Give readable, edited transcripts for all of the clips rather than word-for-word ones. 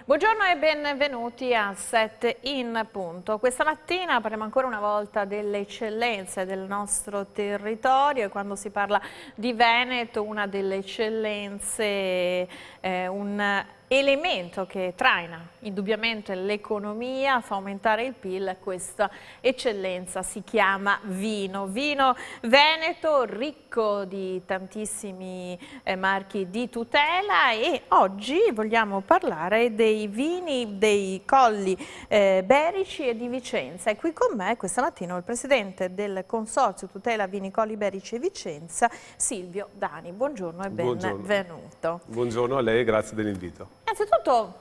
Buongiorno e benvenuti a 7 in punto. Questa mattina parliamo ancora una volta delle eccellenze del nostro territorio e quando si parla di Veneto una delle eccellenze, un elemento che traina indubbiamente l'economia, fa aumentare il PIL, questa eccellenza si chiama vino. Vino Veneto ricco di tantissimi marchi di tutela e oggi vogliamo parlare dei vini dei Colli Berici e di Vicenza. E qui con me questa mattina il presidente del Consorzio Tutela Vini Colli Berici e Vicenza, Silvio Dani. Buongiorno e benvenuto. Buongiorno a lei e grazie dell'invito. Innanzitutto,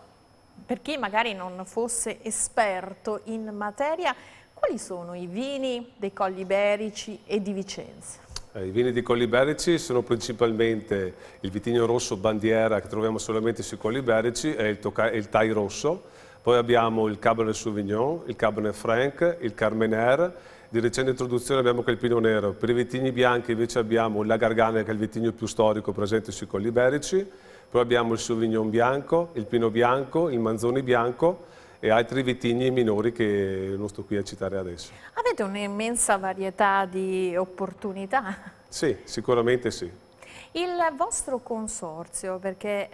per chi magari non fosse esperto in materia, quali sono i vini dei Colli Berici e di Vicenza? I vini di Colli Berici sono principalmente il vitigno rosso bandiera che troviamo solamente sui Colli Berici e il Thai rosso. Poi abbiamo il Cabernet Sauvignon, il Cabernet Franc, il Carmenère. Di recente introduzione abbiamo anche il Pinot Nero. Per i vitigni bianchi invece abbiamo la Garganega, che è il vitigno più storico presente sui Colli Berici. Poi abbiamo il Sauvignon bianco, il Pinot bianco, il Manzoni bianco e altri vitigni minori che non sto qui a citare adesso. Avete un'immensa varietà di opportunità? Sì, sicuramente sì. Il vostro consorzio, perché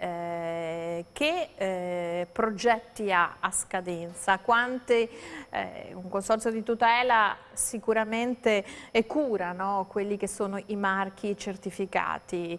che progetti ha a scadenza? Un consorzio di tutela sicuramente cura, no? Quelli che sono i marchi certificati.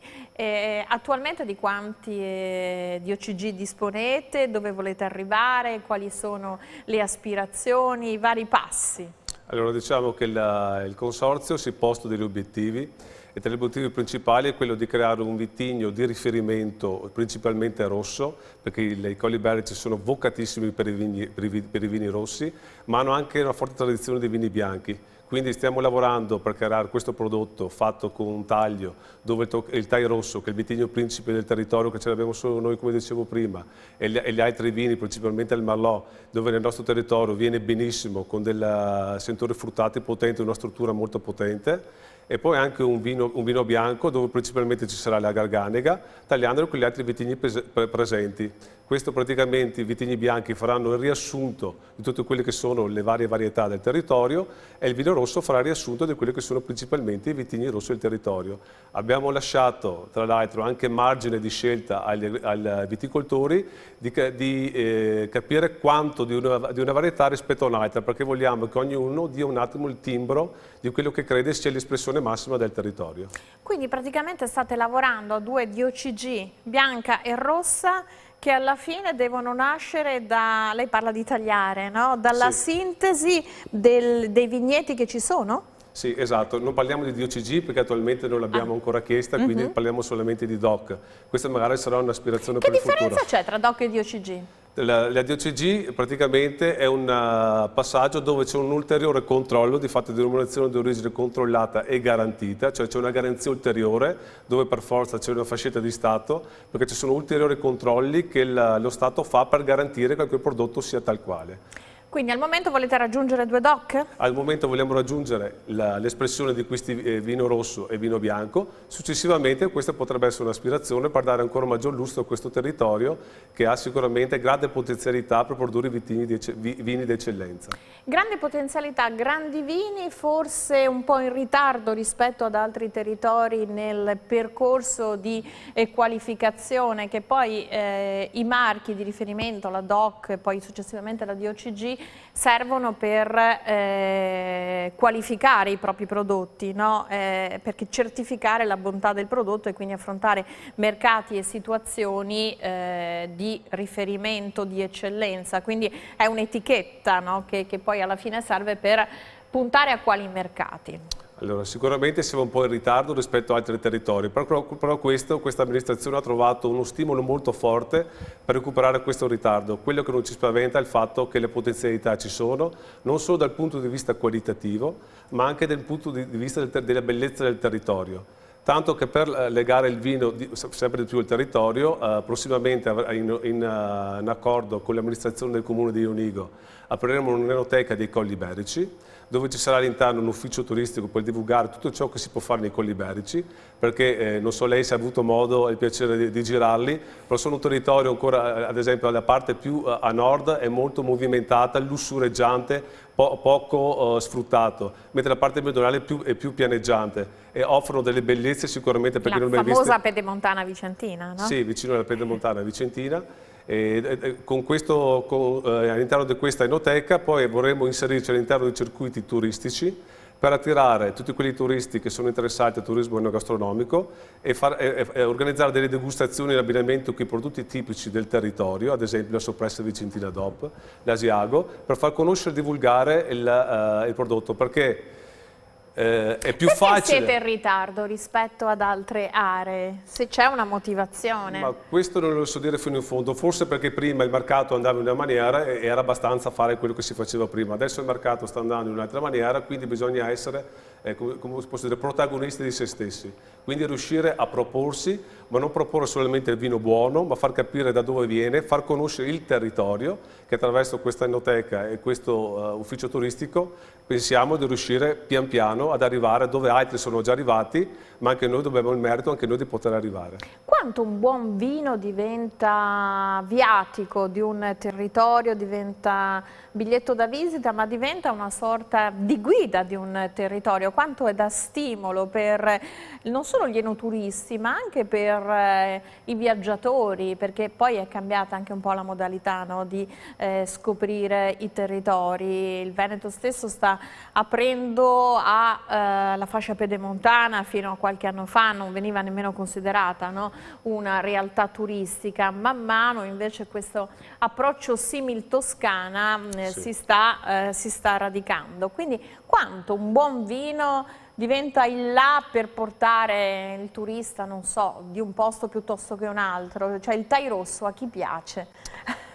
Attualmente di quanti DOCG disponete? Dove volete arrivare? Quali sono le aspirazioni, i vari passi? Allora diciamo che il consorzio si è posto degli obiettivi e tra gli obiettivi principali è quello di creare un vitigno di riferimento principalmente rosso, perché i Colli Berici sono vocatissimi per i vini rossi, ma hanno anche una forte tradizione dei vini bianchi. Quindi stiamo lavorando per creare questo prodotto fatto con un taglio dove il Thai rosso, che è il vitigno principe del territorio, che ce l'abbiamo solo noi come dicevo prima, e gli altri vini, principalmente il Merlot, dove nel nostro territorio viene benissimo con dei sentori fruttati potenti, una struttura molto potente. E poi anche un vino bianco dove principalmente ci sarà la Garganega, tagliandolo con gli altri vitigni presenti. Questo praticamente i vitigni bianchi faranno il riassunto di tutte quelle che sono le varie varietà del territorio e il vino rosso farà il riassunto di quelli che sono principalmente i vitigni rossi del territorio. Abbiamo lasciato tra l'altro anche margine di scelta ai viticoltori di capire quanto di una varietà rispetto a un'altra, perché vogliamo che ognuno dia un attimo il timbro di quello che crede sia l'espressione massima del territorio. Quindi praticamente state lavorando a due DOCG, bianca e rossa, che alla fine devono nascere da, lei parla di tagliare, no? Dalla sintesi dei vigneti che ci sono? Sì, esatto, non parliamo di DOCG perché attualmente non l'abbiamo ancora chiesta, quindi parliamo solamente di DOC. Questa magari sarà un'aspirazione per il futuro. Che differenza c'è tra DOC e DOCG? La DOCG praticamente è un passaggio dove c'è un ulteriore controllo, di fatto denominazione di origine controllata e garantita, cioè c'è una garanzia ulteriore dove per forza c'è una fascetta di Stato, perché ci sono ulteriori controlli che lo Stato fa per garantire che quel prodotto sia tal quale. Quindi al momento volete raggiungere due DOC? Al momento vogliamo raggiungere l'espressione di questi vino rosso e vino bianco, successivamente questa potrebbe essere un'aspirazione per dare ancora maggior lustro a questo territorio che ha sicuramente grande potenzialità per produrre vini d'eccellenza. Grande potenzialità, grandi vini, forse un po' in ritardo rispetto ad altri territori nel percorso di qualificazione che poi i marchi di riferimento, la DOC e poi successivamente la DOCG, servono per qualificare i propri prodotti, no? Perché certificare la bontà del prodotto e quindi affrontare mercati e situazioni di riferimento, di eccellenza, quindi è un'etichetta, no? che poi alla fine serve per puntare a quali mercati. Allora, sicuramente siamo un po' in ritardo rispetto a altri territori, però questa amministrazione ha trovato uno stimolo molto forte per recuperare questo ritardo. Quello che non ci spaventa è il fatto che le potenzialità ci sono, non solo dal punto di vista qualitativo, ma anche dal punto di vista della bellezza del territorio. tanto che per legare il vino sempre di più al territorio, prossimamente in accordo con l'amministrazione del comune di Ionigo apriremo un'enoteca dei Colli Iberici, dove ci sarà all'interno un ufficio turistico per divulgare tutto ciò che si può fare nei Colli Iberici, perché non so lei se ha avuto modo e il piacere di girarli, però sono un territorio ancora, ad esempio la parte più a nord è molto movimentata, lussureggiante, poco sfruttato, mentre la parte meridionale è più pianeggiante e offrono delle bellezze sicuramente perché non La mai viste. famosa Pedemontana Vicentina, no? Sì, vicino alla Pedemontana Vicentina. All'interno di questa enoteca poi vorremmo inserirci all'interno dei circuiti turistici per attirare tutti quelli turisti che sono interessati al turismo enogastronomico e organizzare delle degustazioni in abbinamento con i prodotti tipici del territorio, ad esempio la soppressa vicentina DOP, l'Asiago, per far conoscere e divulgare il prodotto, perché è più facile. Siete in ritardo rispetto ad altre aree? Se c'è una motivazione? Ma questo non lo so dire fino in fondo, forse perché prima il mercato andava in una maniera e era abbastanza fare quello che si faceva prima, adesso il mercato sta andando in un'altra maniera, quindi bisogna essere come posso dire, protagonisti di se stessi, quindi riuscire a proporsi, ma non proporre solamente il vino buono, ma far capire da dove viene, far conoscere il territorio, che attraverso questa enoteca e questo ufficio turistico pensiamo di riuscire pian piano ad arrivare dove altri sono già arrivati, ma anche noi dobbiamo il merito anche noi di poter arrivare. Quanto un buon vino diventa viatico di un territorio, diventa biglietto da visita, ma diventa una sorta di guida di un territorio, quanto è da stimolo per non solo gli enoturisti, ma anche per i viaggiatori, perché poi è cambiata anche un po' la modalità, no, di scoprire i territori. Il Veneto stesso sta aprendo la fascia pedemontana, fino a qualche anno fa non veniva nemmeno considerata, no, una realtà turistica. Man mano invece questo approccio simil Toscana sì, si sta radicando. Quindi quanto un buon vino diventa il là per portare il turista, non so, di un posto piuttosto che un altro, cioè il Thai rosso a chi piace?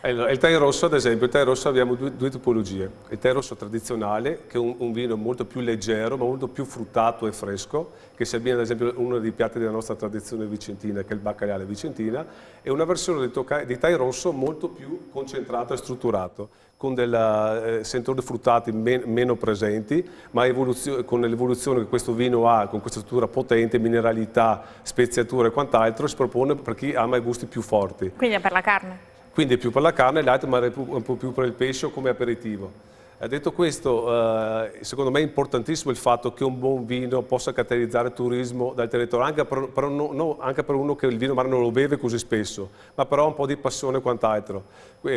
Allora, il Thai rosso, ad esempio, il Thai rosso abbiamo due tipologie. Il Thai rosso tradizionale, che è un vino molto più leggero, ma molto più fruttato e fresco, che si abbina ad esempio a uno dei piatti della nostra tradizione vicentina, che è il baccalà vicentina, e una versione di Thai rosso molto più concentrato e strutturato, con dei sentori fruttati meno presenti, ma con l'evoluzione che questo vino ha, con questa struttura potente, mineralità, speziature e quant'altro, si propone per chi ama i gusti più forti. Quindi è per la carne? Quindi è più per la carne, l'altro magari un po' più per il pesce o come aperitivo. Detto questo, secondo me è importantissimo il fatto che un buon vino possa catalizzare turismo dal territorio, anche per uno che il vino magari non lo beve così spesso, ma però ha un po' di passione e quant'altro.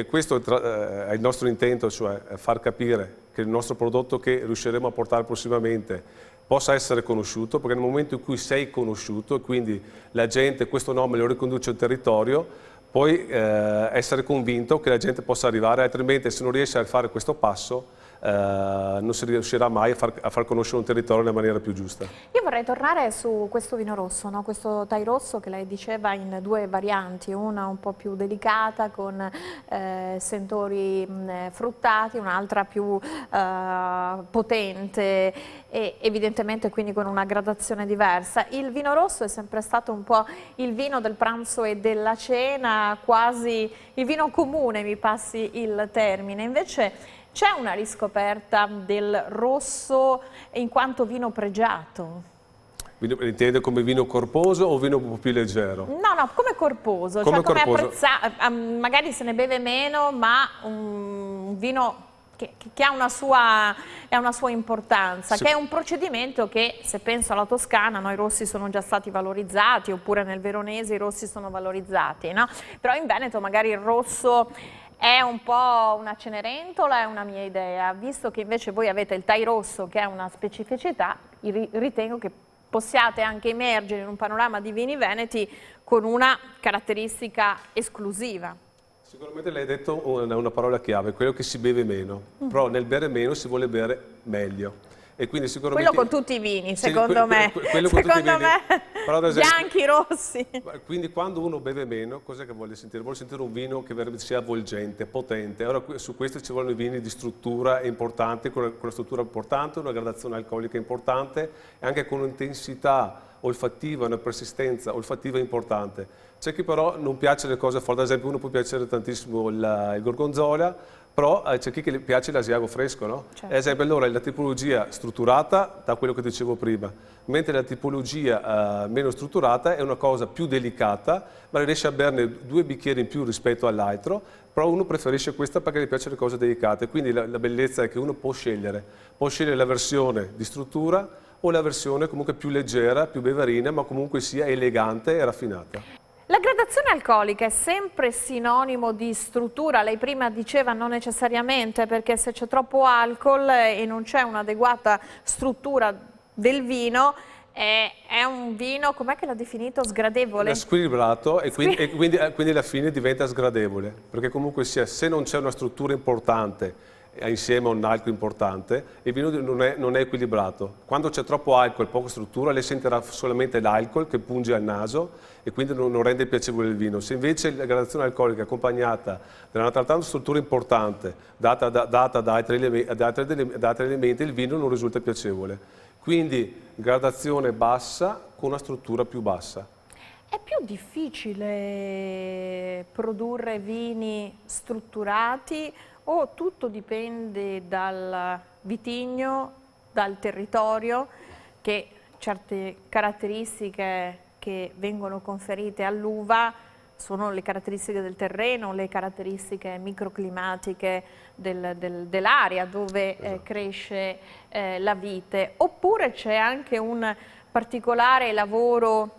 Questo è il nostro intento, cioè far capire che il nostro prodotto che riusciremo a portare prossimamente possa essere conosciuto, perché nel momento in cui sei conosciuto e quindi la gente questo nome lo riconduce al territorio, puoi essere convinto che la gente possa arrivare, altrimenti se non riesci a fare questo passo non si riuscirà mai a far conoscere un territorio nella maniera più giusta. Io vorrei tornare su questo vino rosso, no? Questo Thai rosso che lei diceva in due varianti, una un po' più delicata con sentori fruttati, un'altra più potente e evidentemente quindi con una gradazione diversa. Il vino rosso è sempre stato un po' il vino del pranzo e della cena, quasi il vino comune, mi passi il termine, invece c'è una riscoperta del rosso in quanto vino pregiato? Intende come vino corposo o vino un po' più leggero? No, come corposo, come magari se ne beve meno, ma un vino che ha una sua importanza, che è un procedimento che, se penso alla Toscana, no, i rossi sono già stati valorizzati, oppure nel Veronese i rossi sono valorizzati, no? Però in Veneto magari il rosso è un po' una Cenerentola, è una mia idea. Visto che invece voi avete il Thai rosso che è una specificità, ritengo che possiate anche emergere in un panorama di vini veneti con una caratteristica esclusiva. Sicuramente lei ha detto una parola chiave, quello che si beve meno, però nel bere meno si vuole bere meglio. E quindi sicuramente, quello con tutti i vini, secondo me. Quello con tutti i vini. Però, bianchi, rossi. Quindi quando uno beve meno, cos'è che vuole sentire? Vuole sentire un vino che veramente sia avvolgente, potente. Ora su questo ci vogliono i vini di struttura importante, con una struttura importante, una gradazione alcolica importante e anche con un'intensità olfattiva, una persistenza olfattiva importante. C'è chi però non piace le cose forti, ad esempio uno può piacere tantissimo il gorgonzola, però c'è chi che le piace l'asiago fresco, no? Certo. Ad esempio allora la tipologia strutturata, da quello che dicevo prima, mentre la tipologia meno strutturata è una cosa più delicata, ma riesce a berne 2 bicchieri in più rispetto all'altro, però uno preferisce questa perché gli piacciono le cose delicate, quindi la bellezza è che uno può scegliere la versione di struttura o la versione comunque più leggera, più beverina, ma comunque sia elegante e raffinata. La gradazione alcolica è sempre sinonimo di struttura? Lei prima diceva non necessariamente, perché se c'è troppo alcol e non c'è un'adeguata struttura del vino, è un vino, com'è che l'ha definito, sgradevole? Squilibrato e quindi alla fine diventa sgradevole, perché comunque sia, se non c'è una struttura importante insieme a un alcol importante, il vino non è equilibrato. Quando c'è troppo alcol e poca struttura, lei sentirà solamente l'alcol che punge al naso e quindi non rende piacevole il vino. Se invece la gradazione alcolica è accompagnata da un'altra struttura importante, data da altri elementi, il vino non risulta piacevole. Quindi gradazione bassa con una struttura più bassa. È più difficile produrre vini strutturati o tutto dipende dal vitigno, dal territorio, che certe caratteristiche che vengono conferite all'uva sono le caratteristiche del terreno, le caratteristiche microclimatiche dell'area dove cresce la vite, oppure c'è anche un particolare lavoro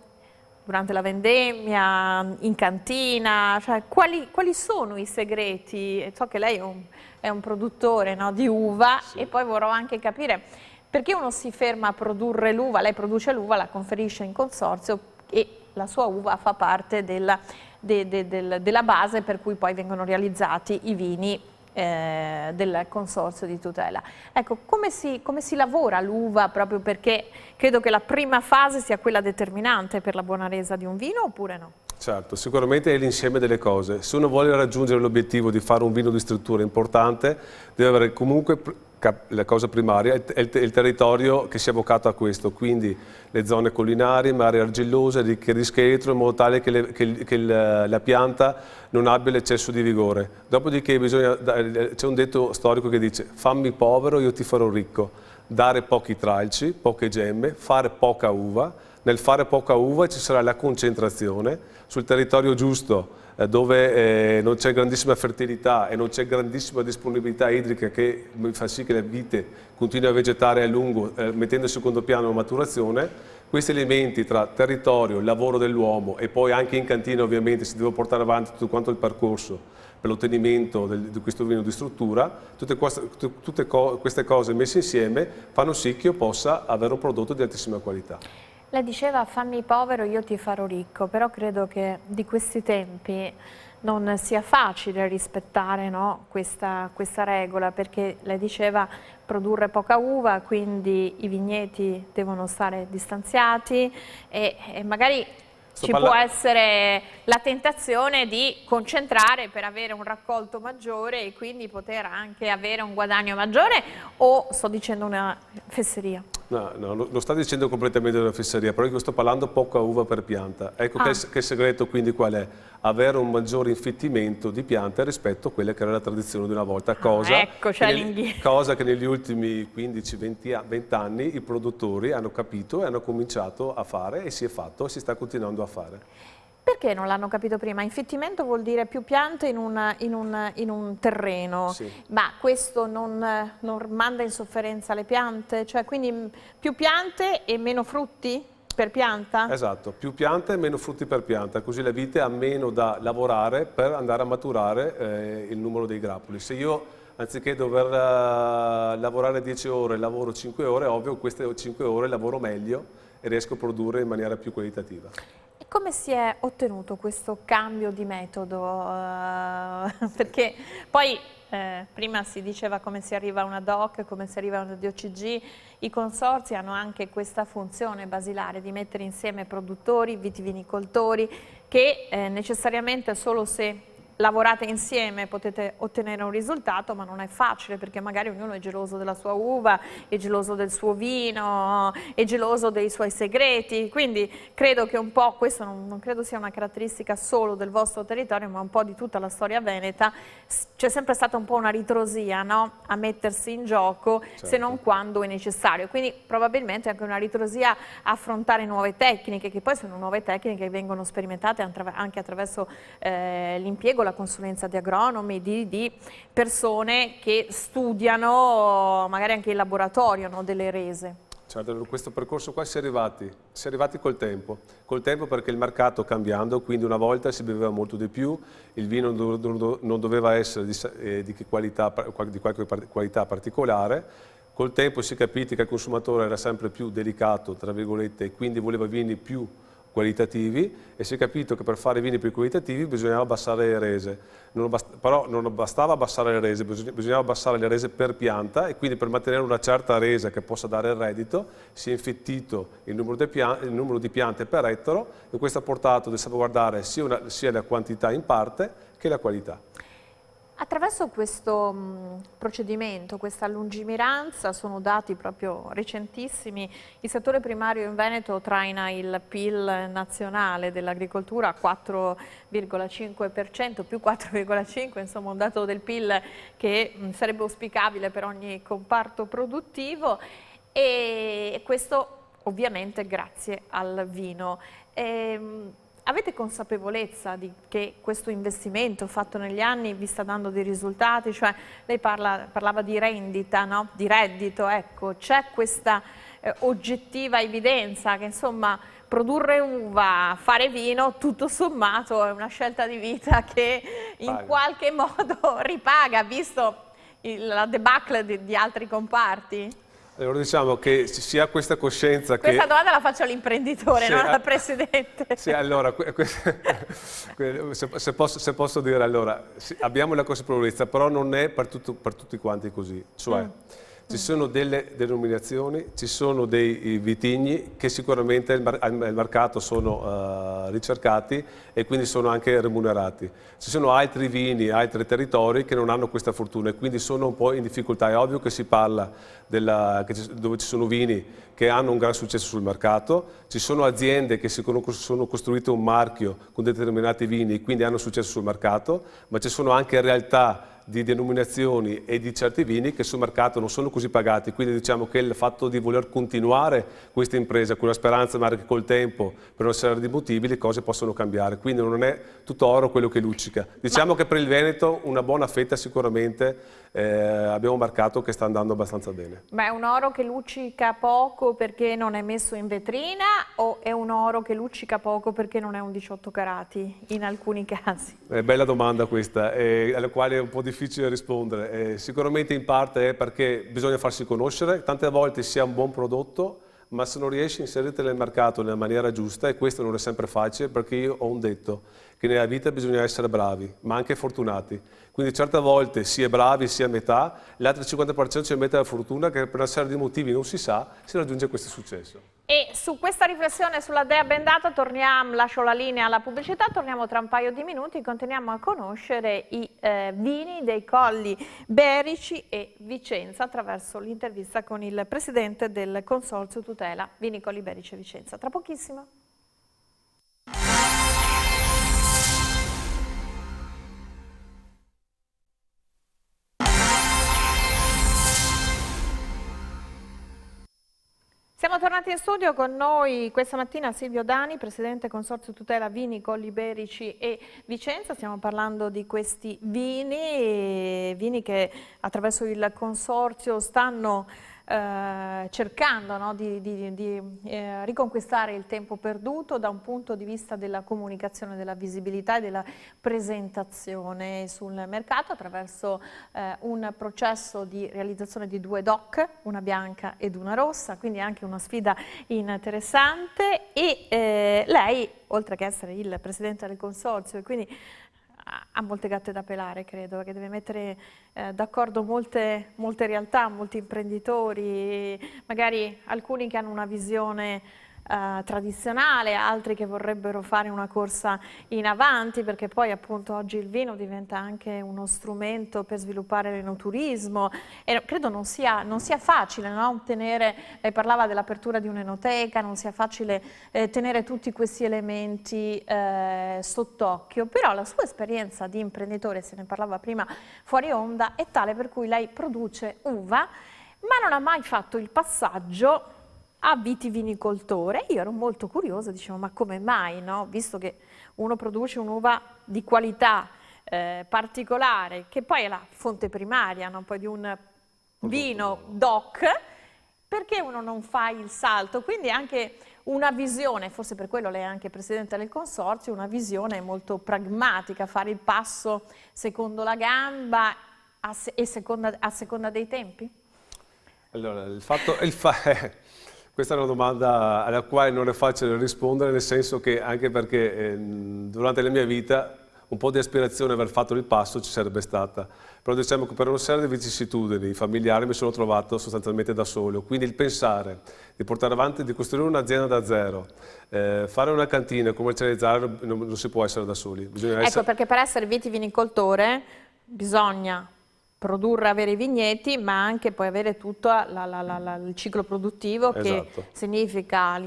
durante la vendemmia, in cantina, cioè quali sono i segreti? So che lei è un produttore, no, di uva, sì. E poi vorrò anche capire perché uno si ferma a produrre l'uva, lei produce l'uva, la conferisce in consorzio e la sua uva fa parte della base per cui poi vengono realizzati i vini del consorzio di tutela. Ecco, come si lavora l'uva, proprio perché credo che la prima fase sia quella determinante per la buona resa di un vino, oppure no? Certo, sicuramente è l'insieme delle cose. Se uno vuole raggiungere l'obiettivo di fare un vino di struttura importante, deve avere comunque la cosa primaria è il territorio che sia vocato a questo, quindi le zone collinari, mare argillose, ricche di scheletro, in modo tale che la pianta non abbia l'eccesso di vigore. Dopodiché c'è un detto storico che dice: fammi povero, io ti farò ricco. Dare pochi tralci, poche gemme, fare poca uva. Nel fare poca uva ci sarà la concentrazione sul territorio giusto, dove non c'è grandissima fertilità e non c'è grandissima disponibilità idrica, che fa sì che la vite continui a vegetare a lungo, mettendo in secondo piano la maturazione. Questi elementi tra territorio, lavoro dell'uomo e poi anche in cantina ovviamente si deve portare avanti tutto quanto il percorso per l'ottenimento di questo vino di struttura, tutte queste cose messe insieme fanno sì che io possa avere un prodotto di altissima qualità. Lei diceva fammi povero, io ti farò ricco, però credo che di questi tempi non sia facile rispettare, no, questa regola, perché lei diceva produrre poca uva, quindi i vigneti devono stare distanziati e magari ci può essere la tentazione di concentrare per avere un raccolto maggiore e quindi poter anche avere un guadagno maggiore, o sto dicendo una fesseria? No, non sto dicendo completamente una fesseria, però io sto parlando poca uva per pianta. Ecco che il segreto quindi qual è? Avere un maggiore infittimento di piante rispetto a quella che era la tradizione di una volta, cosa che negli ultimi 15-20 anni i produttori hanno capito e hanno cominciato a fare, e si è fatto e si sta continuando a fare. Perché non l'hanno capito prima? Infittimento vuol dire più piante in un terreno, sì. Ma questo non manda in sofferenza le piante? Cioè, quindi più piante e meno frutti per pianta? Esatto, più piante e meno frutti per pianta, così la vite ha meno da lavorare per andare a maturare il numero dei grappoli. Se io anziché dover lavorare 10 ore lavoro 5 ore, è ovvio che queste 5 ore lavoro meglio e riesco a produrre in maniera più qualitativa. Come si è ottenuto questo cambio di metodo? Perché poi prima si diceva come si arriva a una DOC, come si arriva a una DOCG, i consorzi hanno anche questa funzione basilare di mettere insieme produttori, vitivinicoltori, che necessariamente solo se lavorate insieme potete ottenere un risultato, ma non è facile perché magari ognuno è geloso della sua uva, è geloso del suo vino, è geloso dei suoi segreti, quindi credo che un po' questo non credo sia una caratteristica solo del vostro territorio, ma un po' di tutta la storia veneta. C'è sempre stata un po' una ritrosia, no? A mettersi in gioco, se non quando è necessario, quindi probabilmente anche una ritrosia a affrontare nuove tecniche, che poi sono nuove tecniche che vengono sperimentate anche attraverso l'impiego, la consulenza di agronomi, di persone che studiano magari anche in laboratorio, no, delle rese. Certo, in questo percorso qua si è arrivati col tempo perché il mercato cambiando, quindi una volta si beveva molto di più, il vino non doveva essere di qualche qualità particolare, col tempo si è capito che il consumatore era sempre più delicato, tra virgolette, e quindi voleva vini più qualitativi e si è capito che per fare vini più qualitativi bisognava abbassare le rese, però non bastava abbassare le rese, bisognava abbassare le rese per pianta e quindi per mantenere una certa resa che possa dare il reddito si è infettito il numero di piante per ettaro e questo ha portato a salvaguardare sia la quantità in parte che la qualità. Attraverso questo procedimento, questa lungimiranza, sono dati proprio recentissimi, il settore primario in Veneto traina il PIL nazionale dell'agricoltura a 4,5%, più 4,5%, insomma un dato del PIL che sarebbe auspicabile per ogni comparto produttivo e questo ovviamente grazie al vino. Avete consapevolezza che questo investimento fatto negli anni vi sta dando dei risultati? Cioè, lei parlava di rendita, no? Di reddito, ecco, c'è questa oggettiva evidenza che insomma produrre uva, fare vino, tutto sommato è una scelta di vita che in qualche modo ripaga, visto la debacle di altri comparti? Allora diciamo che si ha questa coscienza Questa domanda la faccio all'imprenditore, non al Presidente. Sì, allora, se posso dire, allora, abbiamo la consapevolezza, però non è per tutti quanti così. Cioè, ci sono delle denominazioni, ci sono dei vitigni che sicuramente al mercato sono ricercati e quindi sono anche remunerati. Ci sono altri vini, altri territori che non hanno questa fortuna e quindi sono un po' in difficoltà. È ovvio che si parla dove ci sono vini che hanno un gran successo sul mercato, ci sono aziende che sono costruite un marchio con determinati vini e quindi hanno successo sul mercato, ma ci sono anche realtà di denominazioni e di certi vini che sul mercato non sono così pagati, quindi diciamo che il fatto di voler continuare questa impresa con la speranza magari che col tempo per una serie di motivi le cose possono cambiare, quindi non è tutto oro quello che luccica. Diciamo che per il Veneto una buona fetta sicuramente abbiamo un mercato che sta andando abbastanza bene. Ma è un oro che luccica poco perché non è messo in vetrina o è un oro che luccica poco perché non è un 18 carati in alcuni casi? Bella domanda questa, alla quale è un po' difficile rispondere. Sicuramente in parte è perché bisogna farsi conoscere, tante volte si ha un buon prodotto, ma se non riesci a inserirti nel mercato nella maniera giusta, e questo non è sempre facile perché io ho un detto, che nella vita bisogna essere bravi, ma anche fortunati. Quindi certe volte si è bravi, si è a metà, l'altro 50% ci mette la fortuna che per una serie di motivi non si sa, si raggiunge questo successo. E su questa riflessione sulla dea bendata lascio la linea alla pubblicità, torniamo tra un paio di minuti, continuiamo a conoscere i vini dei Colli Berici e Vicenza attraverso l'intervista con il presidente del Consorzio Tutela Vini Colli Berici e Vicenza. Tra pochissimo. Siamo tornati in studio, con noi questa mattina Silvio Dani, Presidente Consorzio Tutela Vini Colli Berici e Vicenza. Stiamo parlando di questi vini che attraverso il Consorzio stanno cercando, no, di riconquistare il tempo perduto da un punto di vista della comunicazione, della visibilità e della presentazione sul mercato attraverso un processo di realizzazione di 2 DOC, una bianca ed una rossa, quindi anche una sfida interessante e lei, oltre che essere il Presidente del Consorzio e quindi ha molte gatte da pelare, credo, perché deve mettere d'accordo molte realtà, molti imprenditori, magari alcuni che hanno una visione tradizionale, altri che vorrebbero fare una corsa in avanti, perché poi appunto oggi il vino diventa anche uno strumento per sviluppare l'enoturismo e credo non sia facile, no? Tenere, lei parlava dell'apertura di un'enoteca, non sia facile tenere tutti questi elementi sott'occhio, però la sua esperienza di imprenditore, se ne parlava prima fuori onda, è tale per cui lei produce uva, ma non ha mai fatto il passaggio a vitivinicoltore. Io ero molto curiosa, dicevo, ma come mai, no? Visto che uno produce un'uva di qualità particolare, che poi è la fonte primaria, no? Poi di un vino DOC, perché uno non fa il salto? Quindi anche una visione, forse per quello lei è anche presidente del consorzio, una visione molto pragmatica, fare il passo secondo la gamba a seconda dei tempi? Allora, questa è una domanda alla quale non è facile rispondere, nel senso che anche perché durante la mia vita un po' di aspirazione aver fatto il passo ci sarebbe stata, però diciamo che per una serie di vicissitudini familiari mi sono trovato sostanzialmente da solo, quindi il pensare di portare avanti, di costruire un'azienda da zero, fare una cantina, commercializzare, non si può essere da soli. Bisogna ecco, perché per essere vitivinicoltore bisogna produrre, avere i vigneti, ma anche poi avere tutto il ciclo produttivo, esatto, che significa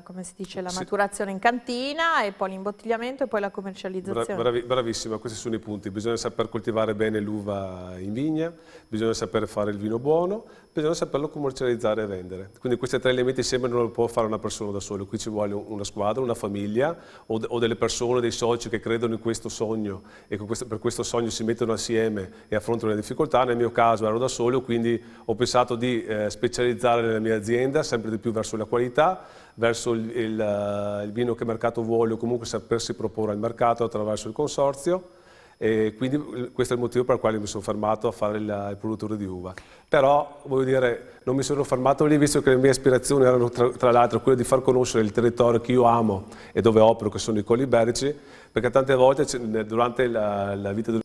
come si dice, la maturazione in cantina e poi l'imbottigliamento e poi la commercializzazione. Bravissima, questi sono i punti. Bisogna saper coltivare bene l'uva in vigna, bisogna saper fare il vino buono, bisogna saperlo commercializzare e vendere. Quindi questi tre elementi insieme non lo può fare una persona da sola, qui ci vuole una squadra, una famiglia o delle persone, dei soci che credono in questo sogno e che per questo sogno si mettono assieme e affrontano le difficoltà. Nel mio caso ero da solo, quindi ho pensato di specializzare la mia azienda sempre di più verso la qualità, verso il vino che il mercato vuole o comunque sapersi proporre al mercato attraverso il consorzio. E quindi questo è il motivo per il quale mi sono fermato a fare il produttore di uva. Però, voglio dire, non mi sono fermato lì, visto che le mie aspirazioni erano tra l'altro quelle di far conoscere il territorio che io amo e dove opero, che sono i Colli Iberici, perché tante volte durante la vita del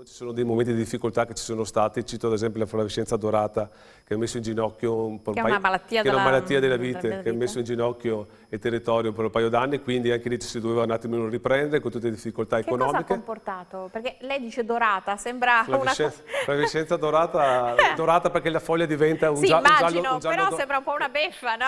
ci sono dei momenti di difficoltà che ci sono stati, cito ad esempio la flavescenza dorata che ha messo in ginocchio che è una malattia della vite, che ha messo in ginocchio il territorio per un paio d'anni, quindi anche lì ci si doveva un attimino riprendere con tutte le difficoltà economiche. Che cosa ha comportato? Perché lei dice dorata, sembra una flavescenza dorata perché la foglia diventa sì, immagino, però sembra un po' una beffa, no?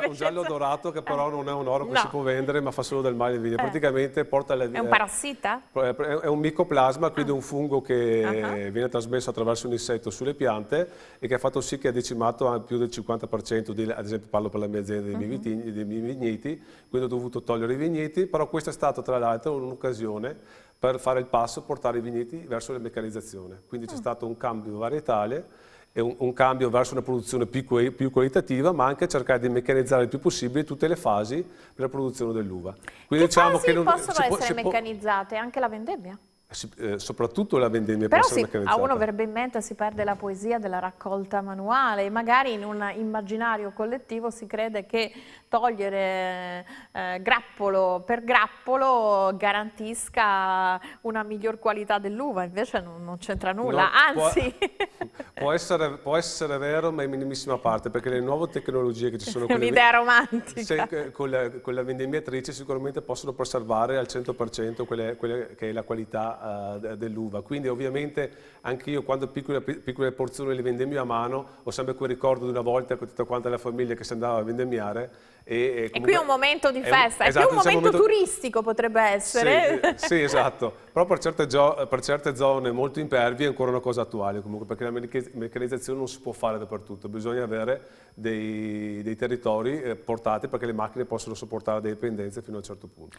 Un giallo dorato che però non è un oro che si può vendere, ma fa solo del male in vigna. Praticamente porta è un parassita? È un micoplasma, quindi un fungo che viene trasmesso attraverso un insetto sulle piante e che ha fatto sì che ha decimato più del 50%, ad esempio parlo per la mia azienda, dei miei vigneti, quindi ho dovuto togliere i vigneti, però questa è stata tra l'altro un'occasione per fare il passo, portare i vigneti verso la meccanizzazione. Quindi c'è stato un cambio varietale e un cambio verso una produzione più qualitativa, ma anche cercare di meccanizzare il più possibile tutte le fasi per la produzione dell'uva. Quindi diciamo che possono essere meccanizzate? Anche la vendemmia? Soprattutto la vendemmia però può essere meccanizzata. A uno verrebbe in mente, si perde la poesia della raccolta manuale, magari in un immaginario collettivo si crede che togliere grappolo per grappolo garantisca una miglior qualità dell'uva, invece non c'entra nulla, anzi... Può essere vero, ma in minimissima parte, perché le nuove tecnologie che ci sono... È un'idea romantica. Con la vendemmiatrice sicuramente possono preservare al 100% quelle che è la qualità dell'uva, quindi ovviamente anche io quando piccole porzioni le vendemmio a mano ho sempre quel ricordo di una volta con tutta quanta la famiglia che si andava a vendemmiare e qui è un momento di festa, è esatto, più un momento turistico potrebbe essere. Sì, esatto, però per certe zone molto impervie è ancora una cosa attuale comunque, perché la meccanizzazione non si può fare dappertutto, bisogna avere dei territori portati perché le macchine possono sopportare delle dipendenze fino a un certo punto.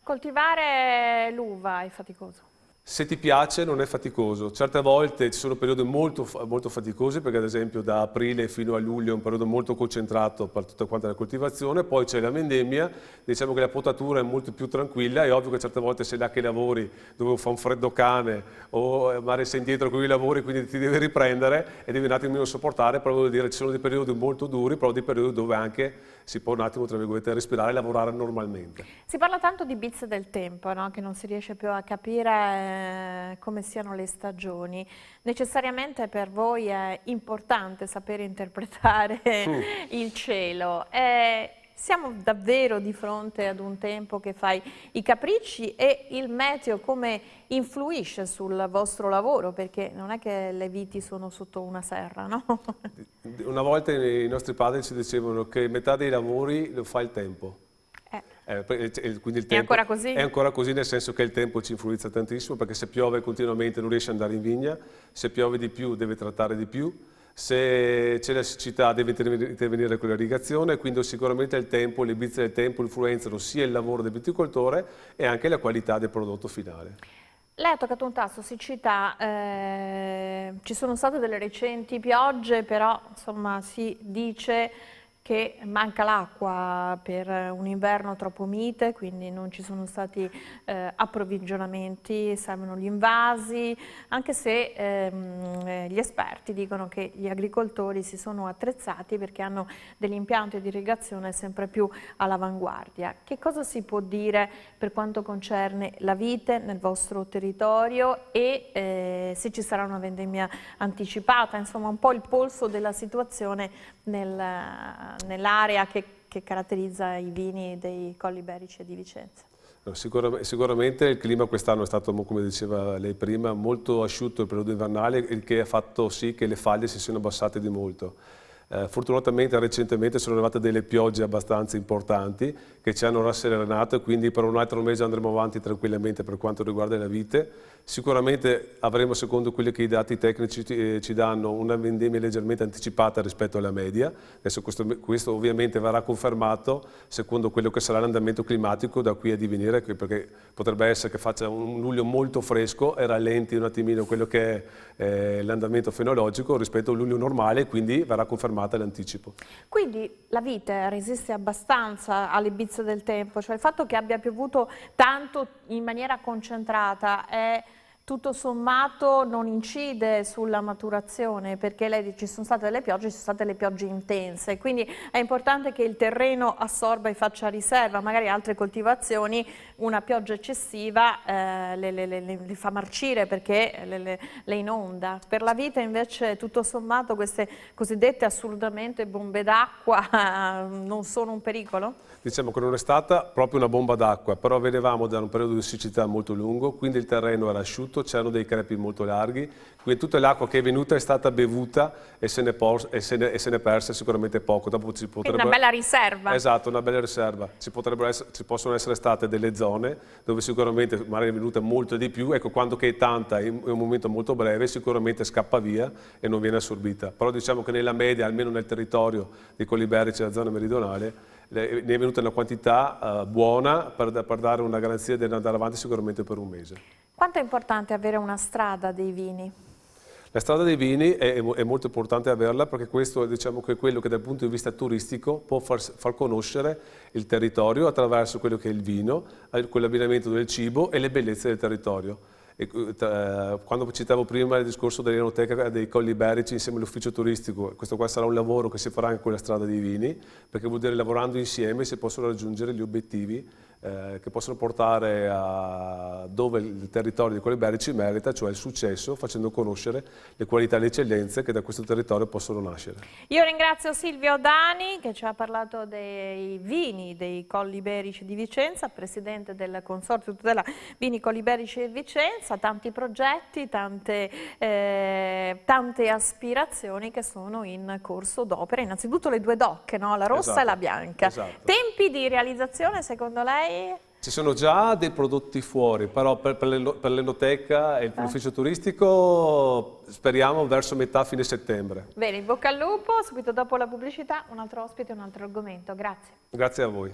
Coltivare l'uva è faticoso? Se ti piace non è faticoso, certe volte ci sono periodi molto faticosi perché ad esempio da aprile fino a luglio è un periodo molto concentrato per tutta quanta la coltivazione, poi c'è la vendemmia, diciamo che la potatura è molto più tranquilla, è ovvio che certe volte sei là che lavori dove fa un freddo cane o magari sei indietro con i lavori quindi ti devi riprendere e devi un attimino sopportare, però voglio dire ci sono dei periodi molto duri, però dei periodi dove anche si può un attimo tra virgolette respirare e lavorare normalmente. Si parla tanto di bizze del tempo, no? Che non si riesce più a capire come siano le stagioni. Necessariamente per voi è importante sapere interpretare il cielo. siamo davvero di fronte ad un tempo che fai i capricci, e il meteo come influisce sul vostro lavoro? Perché non è che le viti sono sotto una serra, no? Una volta i nostri padri ci dicevano che metà dei lavori lo fa il tempo. Quindi il tempo è ancora così? È ancora così, nel senso che il tempo ci influenza tantissimo, perché se piove continuamente non riesce ad andare in vigna, se piove di più deve trattare di più, se c'è la siccità deve intervenire con l'irrigazione, quindi sicuramente il tempo, le bizze del tempo influenzano sia il lavoro del viticoltore e anche la qualità del prodotto finale. Lei ha toccato un tasto, siccità, ci sono state delle recenti piogge, però insomma si dice che manca l'acqua per un inverno troppo mite, quindi non ci sono stati approvvigionamenti, servono gli invasi, anche se gli esperti dicono che gli agricoltori si sono attrezzati perché hanno degli impianti di irrigazione sempre più all'avanguardia. Che cosa si può dire per quanto concerne la vite nel vostro territorio e se ci sarà una vendemmia anticipata, insomma un po' il polso della situazione nell'area che caratterizza i vini dei Colli Iberici e di Vicenza? No, sicuramente il clima quest'anno è stato, come diceva lei prima, molto asciutto il periodo invernale, il che ha fatto sì che le faglie si siano abbassate di molto. Fortunatamente recentemente sono arrivate delle piogge abbastanza importanti che ci hanno rasserenato, e quindi per un altro mese andremo avanti tranquillamente per quanto riguarda la vite. Sicuramente avremo, secondo quelli che i dati tecnici ci danno, una vendemmia leggermente anticipata rispetto alla media. Adesso questo ovviamente verrà confermato secondo quello che sarà l'andamento climatico da qui a divenire, perché potrebbe essere che faccia un luglio molto fresco e rallenti un attimino quello che è l'andamento fenologico rispetto a un luglio normale, quindi verrà confermata l'anticipo. Quindi la vite resiste abbastanza alle bizze del tempo, cioè il fatto che abbia piovuto tanto in maniera concentrata è tutto sommato non incide sulla maturazione, perché ci sono state delle piogge, ci sono state le piogge intense, quindi è importante che il terreno assorba e faccia riserva. Magari altre coltivazioni una pioggia eccessiva le fa marcire perché le inonda. Per la vite invece tutto sommato queste cosiddette assurdamente bombe d'acqua non sono un pericolo? Diciamo che non è stata proprio una bomba d'acqua, però venivamo da un periodo di siccità molto lungo, quindi il terreno era asciutto, c'erano dei crepi molto larghi, quindi tutta l'acqua che è venuta è stata bevuta e se ne è persa sicuramente poco. Dopo quindi una bella riserva. Esatto, una bella riserva. Ci possono essere state delle zone dove sicuramente magari è venuta molto di più, ecco, quando che è tanta in un momento molto breve sicuramente scappa via e non viene assorbita. Però diciamo che nella media, almeno nel territorio di Colli Iberici e la zona meridionale, ne è venuta una quantità buona per dare una garanzia di andare avanti sicuramente per un mese. Quanto è importante avere una strada dei vini? La strada dei vini è molto importante averla, perché questo, diciamo, che è quello che dal punto di vista turistico può far conoscere il territorio attraverso quello che è il vino, quell'abbinamento del cibo e le bellezze del territorio. Quando citavo prima il discorso dell'Enoteca dei Colli Iberici insieme all'ufficio turistico, questo qua sarà un lavoro che si farà anche con la strada dei vini, perché vuol dire lavorando insieme si possono raggiungere gli obiettivi che possono portare a dove il territorio di Colli Iberici merita, cioè il successo, facendo conoscere le qualità e le eccellenze che da questo territorio possono nascere. Io ringrazio Silvio Dani che ci ha parlato dei vini dei Colli Iberici di Vicenza, presidente del Consorzio Tutela Vini Colli Iberici di Vicenza, tanti progetti, tante aspirazioni che sono in corso d'opera, innanzitutto le due DOC, no? La rossa e la bianca. Esatto. Tempi di realizzazione secondo lei? Ci sono già dei prodotti fuori, però per l'Enoteca e l'ufficio turistico speriamo verso metà, fine settembre. Bene, in bocca al lupo, subito dopo la pubblicità un altro ospite e un altro argomento. Grazie. Grazie a voi.